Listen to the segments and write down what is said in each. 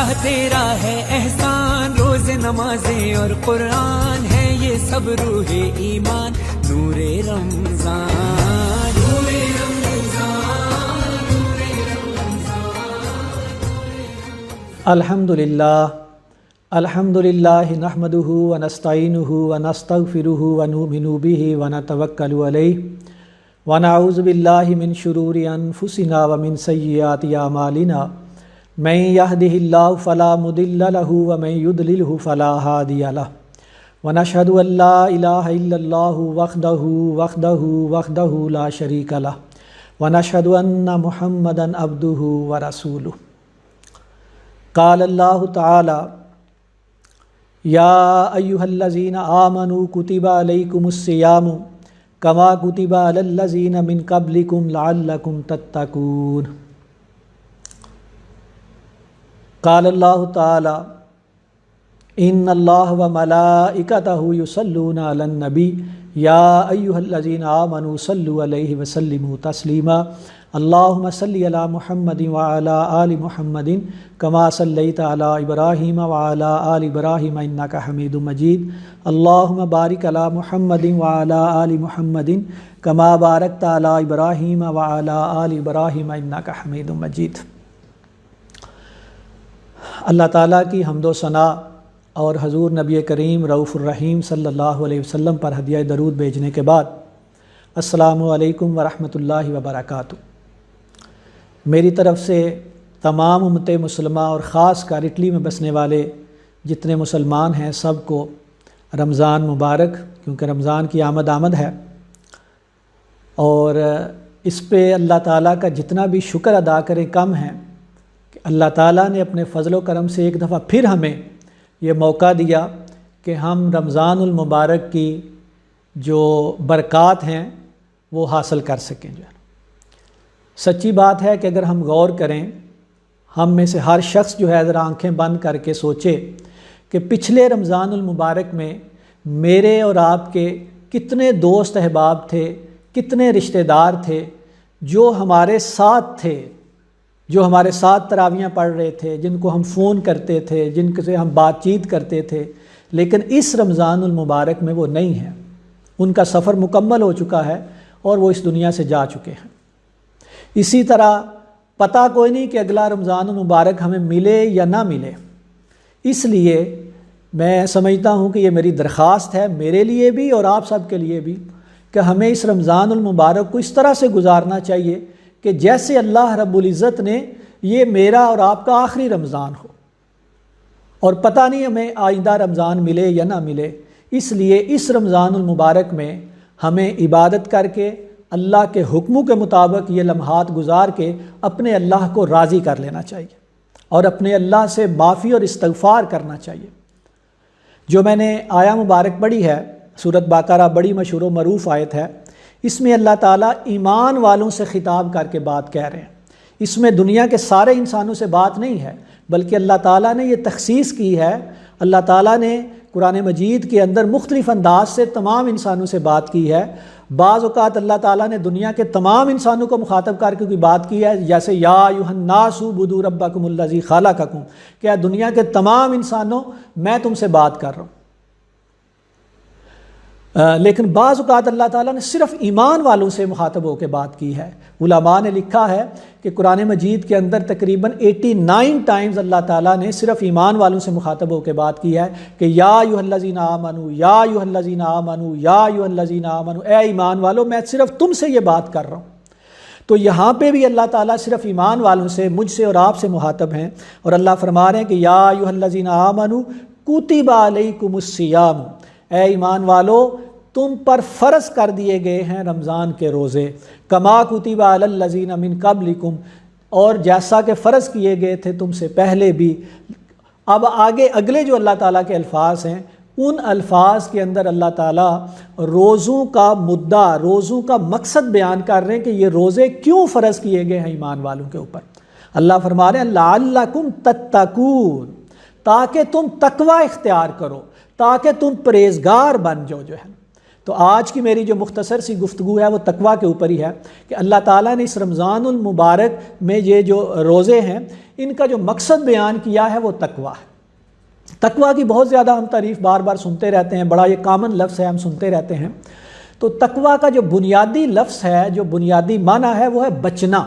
اللہ تیرا ہے احسان، روز نمازیں اور قرآن ہے یہ سب روح ایمان، نور رمضان، نور رمضان، نور رمضان۔ الحمدللہ نحمدہ ونستعینہ ونستغفرہ ونؤمن بہ ونتوکل علیہ ونعوذ باللہ من شرور انفسنا ومن سیئات اعمالنا، من یہدہ اللہ فلا مضل لہ ومن یضللہ فلا ہادی لہ، ونشہد ان لا الہ الا اللہ وحدہ لا شریک لہ، ونشہد ان محمدا عبدہ ورسولہ۔ قال اللہ تعالی یا ایہا الذین آمنوا کتب علیکم الصیام کما کتب علی الذین من قبلکم لعلکم تتقون۔ قال اللہ تعالی ان اللہ وملائکتہ یصلون علی النبی یا ایہا الذین آمنوا صلوا علیہ وسلموا تسلیما، اللہم صلی علی محمد وعلی آل محمد کما صلیت علی ابراہیم وعلی آل ابراہیم انک حمید مجید، اللہم بارک علی محمد وعلی آل محمد کما بارکت علی ابراہیم وعلی آل ابراہیم انک حمید مجید۔ اللہ تعالیٰ کی حمد و ثنا اور حضور نبی کریم رؤوف الرحیم صلی اللہ علیہ وسلم پر ہدیہ درود بھیجنے کے بعد السلام علیکم ورحمۃ اللہ وبرکاتہ۔ میری طرف سے تمام امت مسلمہ اور خاص کر اٹلی میں بسنے والے جتنے مسلمان ہیں سب کو رمضان مبارک، کیونکہ رمضان کی آمد ہے، اور اس پہ اللہ تعالیٰ کا جتنا بھی شکر ادا کریں کم ہے کہ اللہ تعالیٰ نے اپنے فضل و کرم سے ایک دفعہ پھر ہمیں یہ موقع دیا کہ ہم رمضان المبارک کی جو برکات ہیں وہ حاصل کر سکیں۔ جو ہے سچی بات ہے کہ اگر ہم غور کریں، ہم میں سے ہر شخص جو ہے ذرا آنکھیں بند کر کے سوچے کہ پچھلے رمضان المبارک میں میرے اور آپ کے کتنے دوست احباب تھے، کتنے رشتہ دار تھے جو ہمارے ساتھ تھے، جو ہمارے ساتھ تراویحاں پڑھ رہے تھے، جن کو ہم فون کرتے تھے، جن سے ہم بات چیت کرتے تھے، لیکن اس رمضان المبارک میں وہ نہیں ہیں، ان کا سفر مکمل ہو چکا ہے اور وہ اس دنیا سے جا چکے ہیں۔ اسی طرح پتہ کوئی نہیں کہ اگلا رمضان المبارک ہمیں ملے یا نہ ملے، اس لیے میں سمجھتا ہوں کہ یہ میری درخواست ہے میرے لیے بھی اور آپ سب کے لیے بھی کہ ہمیں اس رمضان المبارک کو اس طرح سے گزارنا چاہیے کہ جیسے اللہ رب العزت نے یہ میرا اور آپ کا آخری رمضان ہو، اور پتہ نہیں ہمیں آئندہ رمضان ملے یا نہ ملے، اس لیے اس رمضان المبارک میں ہمیں عبادت کر کے اللہ کے حکموں کے مطابق یہ لمحات گزار کے اپنے اللہ کو راضی کر لینا چاہیے اور اپنے اللہ سے معافی اور استغفار کرنا چاہیے۔ جو میں نے آیا مبارک پڑھی ہے سورۃ بقرہ، بڑی مشہور و معروف آیت ہے، اس میں اللہ تعالیٰ ایمان والوں سے خطاب کر کے بات کہہ رہے ہیں۔ اس میں دنیا کے سارے انسانوں سے بات نہیں ہے، بلکہ اللہ تعالیٰ نے یہ تخصیص کی ہے، اللہ تعالیٰ نے قرآن مجید کے اندر مختلف انداز سے تمام انسانوں سے بات کی ہے۔ بعض اوقات اللہ تعالیٰ نے دنیا کے تمام انسانوں کو مخاطب کر کے کوئی بات کی ہے، جیسے یا ایھا الناس اعبدوا ربکم الذی خلقکم، کہ دنیا کے تمام انسانوں میں تم سے بات کر رہا ہوں۔ لیکن بعض اوقات اللہ تعالیٰ نے صرف ایمان والوں سے مخاطب ہو کے بات کی ہے۔ علماء نے لکھا ہے کہ قرآن مجید کے اندر تقریباً 89 ٹائمز اللہ تعالیٰ نے صرف ایمان والوں سے مخاطب ہو کے بات کی ہے کہ یا ایھا الذین آمنوا، یا ایھا الذین آمنوا، یا ایھا الذین آمنوا، اے ایمان والو میں صرف تم سے یہ بات کر رہا ہوں۔ تو یہاں پہ بھی اللہ تعالیٰ صرف ایمان والوں سے، مجھ سے اور آپ سے مخاطب ہیں، اور اللہ فرما رہے ہیں کہ یا ایھا الذین آمنوا کتب علیکم الصیام، اے ایمان والو تم پر فرض کر دیے گئے ہیں رمضان کے روزے، کما کتب علی الذین من قبلکم، اور جیسا کہ فرض کیے گئے تھے تم سے پہلے بھی۔ اب آگے اگلے جو اللہ تعالیٰ کے الفاظ ہیں، ان الفاظ کے اندر اللہ تعالیٰ روزوں کا مدعا، روزوں کا مقصد بیان کر رہے ہیں کہ یہ روزے کیوں فرض کیے گئے ہیں ایمان والوں کے اوپر۔ اللہ فرما رہے ہیں لعلکم تتقون، تاکہ تم تقوی اختیار کرو، تاکہ تم پرہیزگار بن جاؤ۔ جو ہے تو آج کی میری جو مختصر سی گفتگو ہے وہ تقویٰ کے اوپر ہی ہے کہ اللہ تعالیٰ نے اس رمضان المبارک میں یہ جو روزے ہیں ان کا جو مقصد بیان کیا ہے وہ تقویٰ ہے۔ تقویٰ کی بہت زیادہ ہم تعریف بار بار سنتے رہتے ہیں، بڑا یہ کامن لفظ ہے، ہم سنتے رہتے ہیں۔ تو تقویٰ کا جو بنیادی لفظ ہے، جو بنیادی معنی ہے وہ ہے بچنا،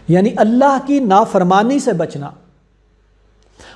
یعنی اللہ کی نافرمانی سے بچنا۔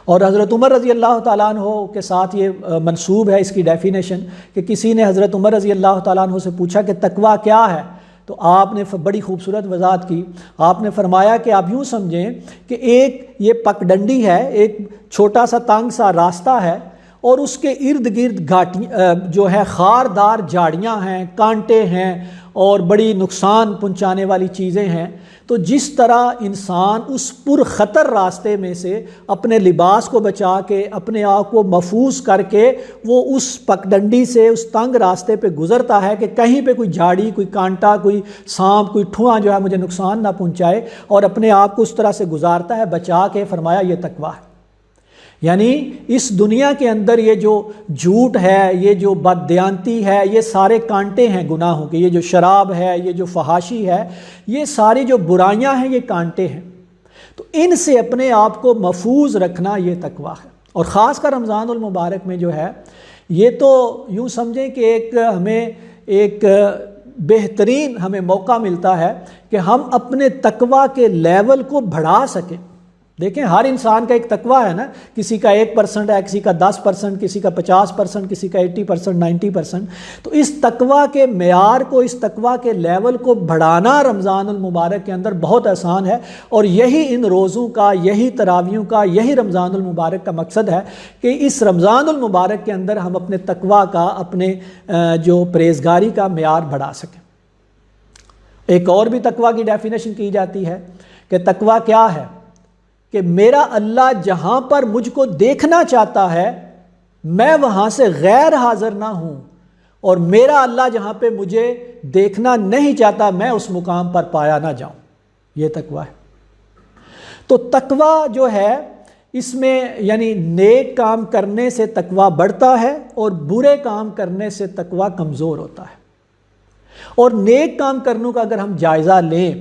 اور حضرت عمر رضی اللہ تعالیٰ عنہ کے ساتھ یہ منسوب ہے اس کی ڈیفینیشن کہ کسی نے حضرت عمر رضی اللہ تعالیٰ عنہ سے پوچھا کہ تقویٰ کیا ہے، تو آپ نے بڑی خوبصورت وضاحت کی۔ آپ نے فرمایا کہ آپ یوں سمجھیں کہ ایک یہ پگڈنڈی ہے، ایک چھوٹا سا تنگ سا راستہ ہے اور اس کے ارد گرد گھاٹیاں جو ہے خاردار جھاڑیاں ہیں، کانٹے ہیں اور بڑی نقصان پہنچانے والی چیزیں ہیں۔ تو جس طرح انسان اس پر خطر راستے میں سے اپنے لباس کو بچا کے، اپنے آپ کو محفوظ کر کے وہ اس پگڈنڈی سے اس تنگ راستے پہ گزرتا ہے کہ کہیں پہ کوئی جھاڑی، کوئی کانٹا، کوئی سانپ، کوئی ٹھواں جو ہے مجھے نقصان نہ پہنچائے، اور اپنے آپ کو اس طرح سے گزارتا ہے بچا کے، فرمایا یہ تقویٰ ہے۔ یعنی اس دنیا کے اندر یہ جو جھوٹ ہے، یہ جو بددیانتی ہے، یہ سارے کانٹے ہیں گناہوں کے، یہ جو شراب ہے، یہ جو فحاشی ہے، یہ ساری جو برائیاں ہیں یہ کانٹے ہیں۔ تو ان سے اپنے آپ کو محفوظ رکھنا یہ تقویٰ ہے۔ اور خاص کر رمضان المبارک میں جو ہے یہ تو یوں سمجھیں کہ ہمیں ایک بہترین ہمیں موقع ملتا ہے کہ ہم اپنے تقویٰ کے لیول کو بڑھا سکیں۔ دیکھیں ہر انسان کا ایک تقویٰ ہے نا، کسی کا 1% ہے، کسی کا 10%، کسی کا 50%، کسی کا 80%، 90%۔ تو اس تقویٰ کے معیار کو، اس تقویٰ کے لیول کو بڑھانا رمضان المبارک کے اندر بہت آسان ہے، اور یہی ان روزوں کا، یہی تراویحوں کا، یہی رمضان المبارک کا مقصد ہے کہ اس رمضان المبارک کے اندر ہم اپنے تقویٰ کا، اپنے جو پرہیزگاری کا معیار بڑھا سکیں۔ ایک اور بھی تقویٰ کی ڈیفینیشن کی جاتی ہے کہ تقویٰ کیا ہے، کہ میرا اللہ جہاں پر مجھ کو دیکھنا چاہتا ہے میں وہاں سے غیر حاضر نہ ہوں، اور میرا اللہ جہاں پہ مجھے دیکھنا نہیں چاہتا میں اس مقام پر پایا نہ جاؤں، یہ تقویٰ ہے۔ تو تقویٰ جو ہے اس میں یعنی نیک کام کرنے سے تقویٰ بڑھتا ہے اور برے کام کرنے سے تقویٰ کمزور ہوتا ہے۔ اور نیک کام کرنے کا اگر ہم جائزہ لیں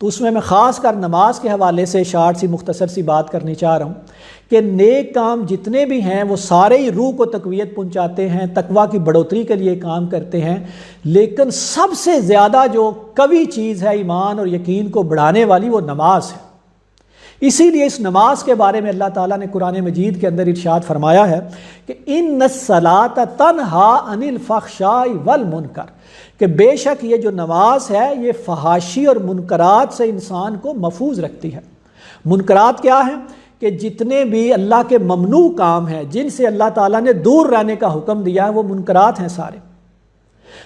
تو اس میں خاص کر نماز کے حوالے سے شارٹ سی مختصر سی بات کرنی چاہ رہا ہوں کہ نیک کام جتنے بھی ہیں وہ سارے ہی روح کو تقویت پہنچاتے ہیں، تقویٰ کی بڑھوتری کے لیے کام کرتے ہیں، لیکن سب سے زیادہ جو قوی چیز ہے ایمان اور یقین کو بڑھانے والی وہ نماز ہے۔ اسی لیے اس نماز کے بارے میں اللہ تعالیٰ نے قرآن مجید کے اندر ارشاد فرمایا ہے کہ ان الصلاۃ تنہا عن الفحشاء والمنکر، کہ بے شک یہ جو نماز ہے یہ فحاشی اور منکرات سے انسان کو محفوظ رکھتی ہے۔ منکرات کیا ہیں؟ کہ جتنے بھی اللہ کے ممنوع کام ہیں، جن سے اللہ تعالیٰ نے دور رہنے کا حکم دیا ہے، وہ منکرات ہیں سارے۔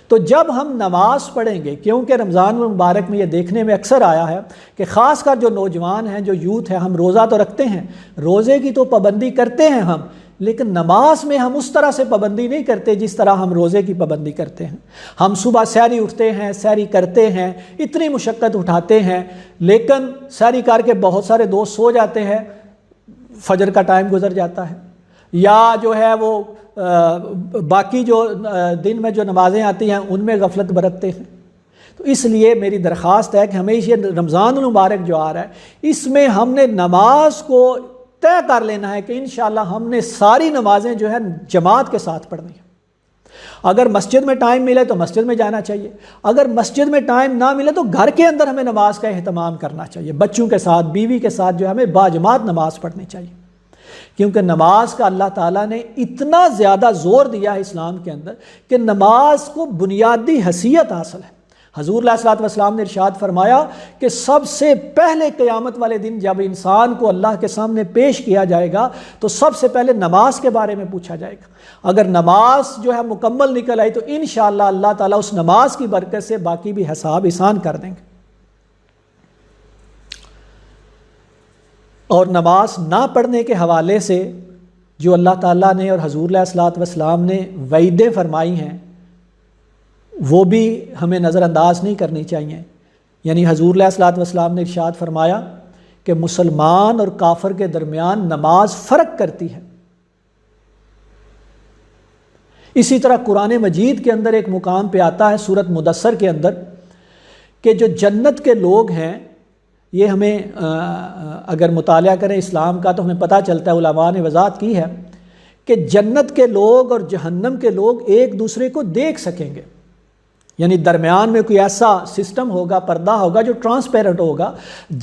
تو جب ہم نماز پڑھیں گے، کیونکہ رمضان المبارک میں یہ دیکھنے میں اکثر آیا ہے کہ خاص کر جو نوجوان ہیں، جو یوتھ ہے، ہم روزہ تو رکھتے ہیں، روزے کی تو پابندی کرتے ہیں ہم، لیکن نماز میں ہم اس طرح سے پابندی نہیں کرتے جس طرح ہم روزے کی پابندی کرتے ہیں۔ ہم صبح سحری اٹھتے ہیں، سحری کرتے ہیں، اتنی مشقت اٹھاتے ہیں، لیکن سحری کر کے بہت سارے دوست سو جاتے ہیں، فجر کا ٹائم گزر جاتا ہے، یا جو ہے وہ باقی جو دن میں جو نمازیں آتی ہیں ان میں غفلت برتتے ہیں۔ تو اس لیے میری درخواست ہے کہ ہمیں یہ رمضان المبارک جو آ رہا ہے اس میں ہم نے نماز کو طے کر لینا ہے کہ انشاءاللہ ہم نے ساری نمازیں جو ہے جماعت کے ساتھ پڑھنی ہیں۔ اگر مسجد میں ٹائم ملے تو مسجد میں جانا چاہیے، اگر مسجد میں ٹائم نہ ملے تو گھر کے اندر ہمیں نماز کا اہتمام کرنا چاہیے، بچوں کے ساتھ، بیوی کے ساتھ جو ہمیں باجماعت نماز پڑھنی چاہیے، کیونکہ نماز کا اللہ تعالیٰ نے اتنا زیادہ زور دیا ہے اسلام کے اندر کہ نماز کو بنیادی حیثیت حاصل ہے۔ حضور علیہ الصلوۃ والسلام نے ارشاد فرمایا کہ سب سے پہلے قیامت والے دن جب انسان کو اللہ کے سامنے پیش کیا جائے گا تو سب سے پہلے نماز کے بارے میں پوچھا جائے گا۔ اگر نماز جو ہے مکمل نکل آئی تو انشاءاللہ اللہ تعالیٰ اس نماز کی برکت سے باقی بھی حساب آسان کر دیں گے۔ اور نماز نہ پڑھنے کے حوالے سے جو اللہ تعالیٰ نے اور حضور علیہ الصلوۃ والسلام نے وعیدیں فرمائی ہیں وہ بھی ہمیں نظر انداز نہیں کرنی چاہیے۔ یعنی حضور علیہ الصلوۃ والسلام نے ارشاد فرمایا کہ مسلمان اور کافر کے درمیان نماز فرق کرتی ہے۔ اسی طرح قرآن مجید کے اندر ایک مقام پہ آتا ہے سورۃ مدثر کے اندر کہ جو جنت کے لوگ ہیں، یہ ہمیں اگر مطالعہ کریں اسلام کا تو ہمیں پتہ چلتا ہے، علماء نے وضاحت کی ہے کہ جنت کے لوگ اور جہنم کے لوگ ایک دوسرے کو دیکھ سکیں گے، یعنی درمیان میں کوئی ایسا سسٹم ہوگا، پردہ ہوگا جو ٹرانسپیرنٹ ہوگا،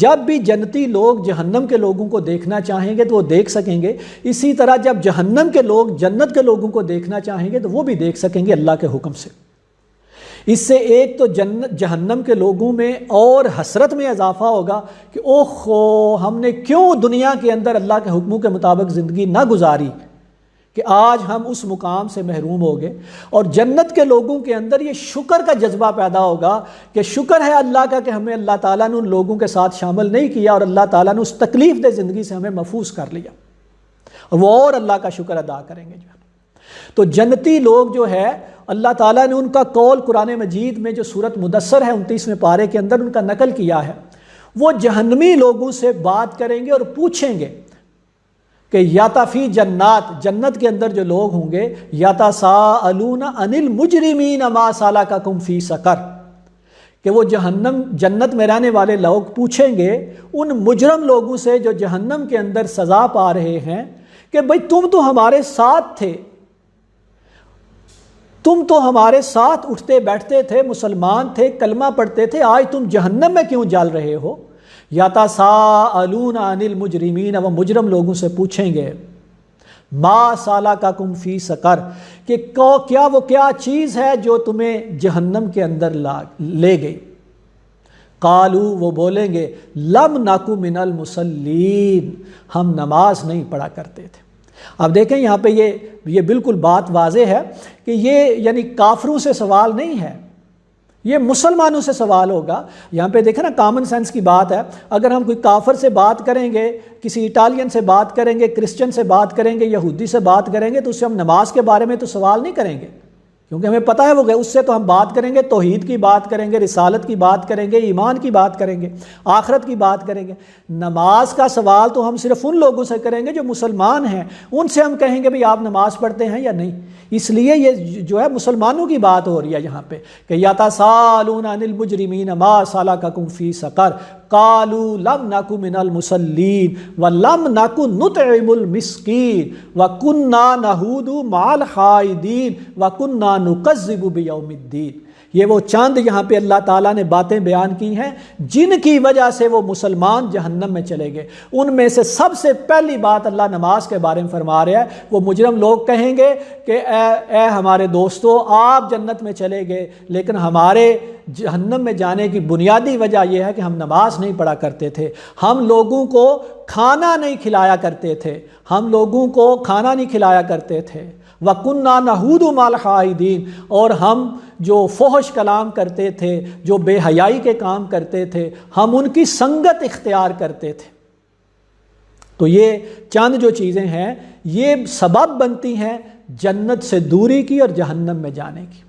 جب بھی جنتی لوگ جہنم کے لوگوں کو دیکھنا چاہیں گے تو وہ دیکھ سکیں گے، اسی طرح جب جہنم کے لوگ جنت کے لوگوں کو دیکھنا چاہیں گے تو وہ بھی دیکھ سکیں گے اللہ کے حکم سے۔ اس سے ایک تو جہنم کے لوگوں میں اور حسرت میں اضافہ ہوگا کہ اوہو ہم نے کیوں دنیا کے اندر اللہ کے حکموں کے مطابق زندگی نہ گزاری کہ آج ہم اس مقام سے محروم ہو گئے۔ اور جنت کے لوگوں کے اندر یہ شکر کا جذبہ پیدا ہوگا کہ شکر ہے اللہ کا کہ ہمیں اللہ تعالیٰ نے ان لوگوں کے ساتھ شامل نہیں کیا اور اللہ تعالیٰ نے اس تکلیف دہ زندگی سے ہمیں محفوظ کر لیا، اور وہ اور اللہ کا شکر ادا کریں گے۔ تو جنتی لوگ جو ہے اللہ تعالیٰ نے ان کا قول قرآن مجید میں جو سورۃ مدثر ہے 29ویں پارے کے اندر ان کا نقل کیا ہے، وہ جہنمی لوگوں سے بات کریں گے اور پوچھیں گے کہ یاتفی جنات، جنت کے اندر جو لوگ ہوں گے، یتساءلون عن المجرمین ما سلککم فی سقر، کہ وہ جنت میں رہنے والے لوگ پوچھیں گے ان مجرم لوگوں سے جو جہنم کے اندر سزا پا رہے ہیں کہ بھئی تم تو ہمارے ساتھ تھے، تم تو ہمارے ساتھ اٹھتے بیٹھتے تھے، مسلمان تھے، کلمہ پڑھتے تھے، آج تم جہنم میں کیوں جل رہے ہو؟ یتساءلون عن المجرمین، وہ مجرم لوگوں سے پوچھیں گے ما سلککم فی سقر، کہ کیا چیز ہے جو تمہیں جہنم کے اندر لے گئی؟ قالو، وہ بولیں گے لم نک من المصلین، ہم نماز نہیں پڑھا کرتے تھے۔ اب دیکھیں یہاں پہ یہ بالکل بات واضح ہے کہ یہ یعنی کافروں سے سوال نہیں ہے، یہ مسلمانوں سے سوال ہوگا۔ یہاں پہ دیکھیں نا، کامن سینس کی بات ہے، اگر ہم کوئی کافر سے بات کریں گے، کسی اٹالین سے بات کریں گے، کرسچن سے بات کریں گے، یہودی سے بات کریں گے، تو اس سے ہم نماز کے بارے میں تو سوال نہیں کریں گے، کیونکہ ہمیں پتہ ہے وہ اس سے تو ہم بات کریں گے، توحید کی بات کریں گے، رسالت کی بات کریں گے، ایمان کی بات کریں گے، آخرت کی بات کریں گے۔ نماز کا سوال تو ہم صرف ان لوگوں سے کریں گے جو مسلمان ہیں، ان سے ہم کہیں گے بھئی آپ نماز پڑھتے ہیں یا نہیں۔ اس لیے یہ جو ہے مسلمانوں کی بات ہو رہی ہے یہاں پہ کہ یتساءلون عن المجرمین ما سلککم فی سقر قالوا لم نک من المصلین ولم نک نطعم المسکین وکنا نحود مع الخائضین وکنا نکذب بیوم الدین۔ یہ وہ چند یہاں پہ اللہ تعالیٰ نے باتیں بیان کی ہیں جن کی وجہ سے وہ مسلمان جہنم میں چلے گئے۔ ان میں سے سب سے پہلی بات اللہ نماز کے بارے میں فرما رہا ہے۔ وہ مجرم لوگ کہیں گے کہ اے ہمارے دوستو، آپ جنت میں چلے گئے لیکن ہمارے جہنم میں جانے کی بنیادی وجہ یہ ہے کہ ہم نماز نہیں پڑھا کرتے تھے، ہم لوگوں کو کھانا نہیں کھلایا کرتے تھے، ہم لوگوں کو کھانا نہیں کھلایا کرتے تھے۔ وَكُنَّا نَحُودُ مَعَ الْخَائِضِينَ، اور ہم جو فحش کلام کرتے تھے، جو بے حیائی کے کام کرتے تھے، ہم ان کی سنگت اختیار کرتے تھے۔ تو یہ چند جو چیزیں ہیں یہ سبب بنتی ہیں جنت سے دوری کی اور جہنم میں جانے کی۔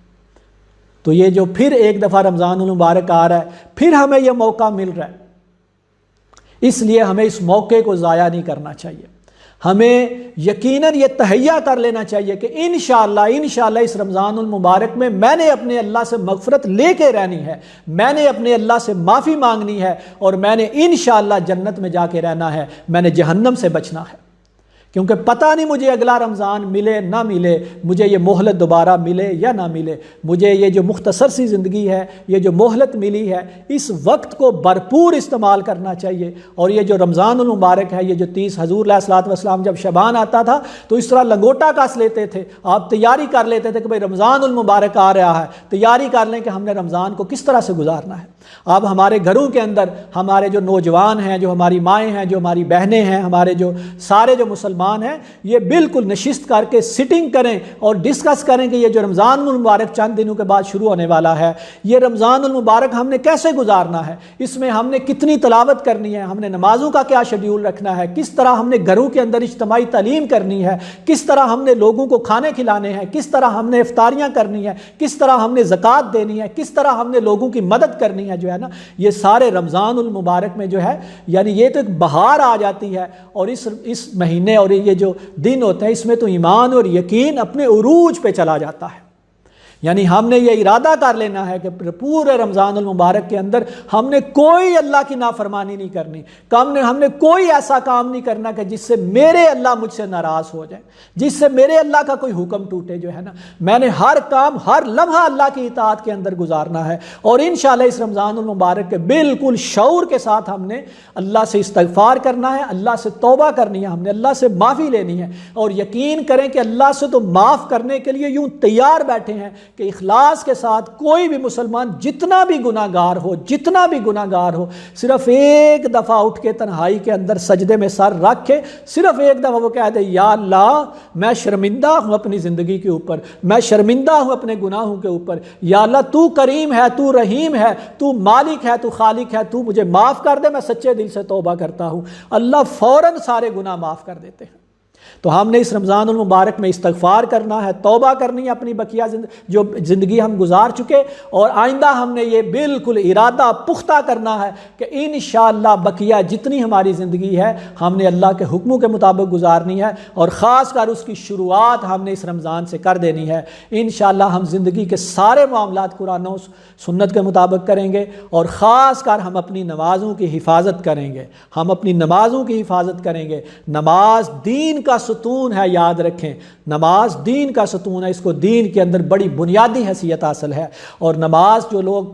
تو یہ جو پھر ایک دفعہ رمضان المبارک آ رہا ہے، پھر ہمیں یہ موقع مل رہا ہے، اس لیے ہمیں اس موقع کو ضائع نہیں کرنا چاہیے۔ ہمیں یقیناً یہ تہیہ کر لینا چاہیے کہ انشاءاللہ اس رمضان المبارک میں میں نے اپنے اللہ سے مغفرت لے کے رہنی ہے، میں نے اپنے اللہ سے معافی مانگنی ہے، اور میں نے انشاءاللہ جنت میں جا کے رہنا ہے، میں نے جہنم سے بچنا ہے۔ کیونکہ پتہ نہیں مجھے اگلا رمضان ملے نہ ملے، مجھے یہ مہلت دوبارہ ملے یا نہ ملے، مجھے یہ جو مختصر سی زندگی ہے، یہ جو مہلت ملی ہے، اس وقت کو بھرپور استعمال کرنا چاہیے۔ اور یہ جو رمضان المبارک ہے، یہ جو 30 حضور علیہ الصلوۃ والسلام جب شبان آتا تھا تو اس طرح لنگوٹا کس لیتے تھے، آپ تیاری کر لیتے تھے کہ بھئی رمضان المبارک آ رہا ہے، تیاری کر لیں کہ ہم نے رمضان کو کس طرح سے گزارنا ہے۔ اب ہمارے گھروں کے اندر ہمارے جو نوجوان ہیں، جو ہماری مائیں ہیں، جو ہماری بہنیں ہیں، ہمارے جو سارے جو مسلمان ہیں، یہ بالکل نشست کر کے سٹنگ کریں اور ڈسکس کریں کہ یہ جو رمضان المبارک چند دنوں کے بعد شروع ہونے والا ہے، یہ رمضان المبارک ہم نے کیسے گزارنا ہے، اس میں ہم نے کتنی تلاوت کرنی ہے، ہم نے نمازوں کا کیا شیڈیول رکھنا ہے، کس طرح ہم نے گھروں کے اندر اجتماعی تعلیم کرنی ہے، کس طرح ہم نے لوگوں کو کھانے کھلانے ہیں، کس طرح ہم نے افطاریاں کرنی ہے، کس طرح ہم نے زکوٰۃ دینی ہے، کس طرح ہم نے لوگوں کی مدد کرنی ہے۔ ہیں جو ہے نا، یہ سارے رمضان المبارک میں جو ہے یعنی یہ تو ایک بہار آ جاتی ہے، اور اس مہینے اور یہ جو دن ہوتے ہیں اس میں تو ایمان اور یقین اپنے عروج پہ چلا جاتا ہے۔ یعنی ہم نے یہ ارادہ کر لینا ہے کہ پورے رمضان المبارک کے اندر ہم نے کوئی اللہ کی نافرمانی نہیں کرنی، ہم نے کوئی ایسا کام نہیں کرنا کہ جس سے میرے اللہ مجھ سے ناراض ہو جائے، جس سے میرے اللہ کا کوئی حکم ٹوٹے جو ہے نا۔ میں نے ہر کام ہر لمحہ اللہ کی اطاعت کے اندر گزارنا ہے، اور انشاءاللہ اس رمضان المبارک کے بالکل شعور کے ساتھ ہم نے اللہ سے استغفار کرنا ہے، اللہ سے توبہ کرنی ہے، ہم نے اللہ سے معافی لینی ہے، اور یقین کریں کہ اللہ سے تو معاف کرنے کے لیے یوں تیار بیٹھے ہیں کہ اخلاص کے ساتھ کوئی بھی مسلمان جتنا بھی گناہ گار ہو صرف ایک دفعہ اٹھ کے تنہائی کے اندر سجدے میں سر رکھ کے صرف ایک دفعہ وہ کہہ دے یا اللہ میں شرمندہ ہوں اپنی زندگی کے اوپر، میں شرمندہ ہوں اپنے گناہوں کے اوپر، یا اللہ تو کریم ہے، تو رحیم ہے، تو مالک ہے، تو خالق ہے، تو مجھے معاف کر دے، میں سچے دل سے توبہ کرتا ہوں، اللہ فوراً سارے گناہ معاف کر دیتے ہیں۔ تو ہم نے اس رمضان المبارک میں استغفار کرنا ہے، توبہ کرنی ہے اپنی بقیہ جو زندگی ہم گزار چکے، اور آئندہ ہم نے یہ بالکل ارادہ پختہ کرنا ہے کہ انشاءاللہ بقیہ جتنی ہماری زندگی ہے ہم نے اللہ کے حکموں کے مطابق گزارنی ہے، اور خاص کر اس کی شروعات ہم نے اس رمضان سے کر دینی ہے۔ انشاءاللہ ہم زندگی کے سارے معاملات قرآن و سنت کے مطابق کریں گے، اور خاص کر ہم اپنی نمازوں کی حفاظت کریں گے، نماز دین کا ستون ہے، یاد رکھیں نماز دین کا ستون ہے، اس کو دین کے اندر بڑی بنیادی حیثیت حاصل ہے، اور نماز جو لوگ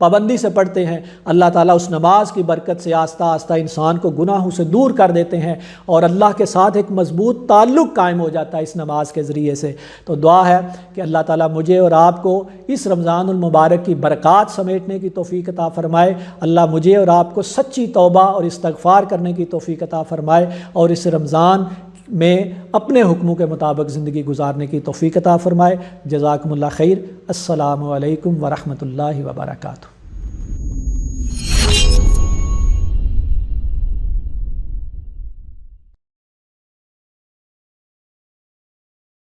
پابندی سے پڑھتے ہیں اللہ تعالیٰ اس نماز کی برکت سے آہستہ آہستہ انسان کو گناہوں سے دور کر دیتے ہیں، اور اللہ کے ساتھ ایک مضبوط تعلق قائم ہو جاتا ہے اس نماز کے ذریعے سے۔ تو دعا ہے کہ اللہ تعالیٰ مجھے اور آپ کو اس رمضان المبارک کی برکات سمیٹنے کی توفیق عطا فرمائے، اللہ مجھے اور آپ کو سچی توبہ اور استغفار کرنے کی توفیق عطا فرمائے، اور اس رمضان میں اپنے حکموں کے مطابق زندگی گزارنے کی توفیق عطا فرمائے۔ جزاکم اللہ خیر۔ السلام علیکم ورحمۃ اللہ وبرکاتہ۔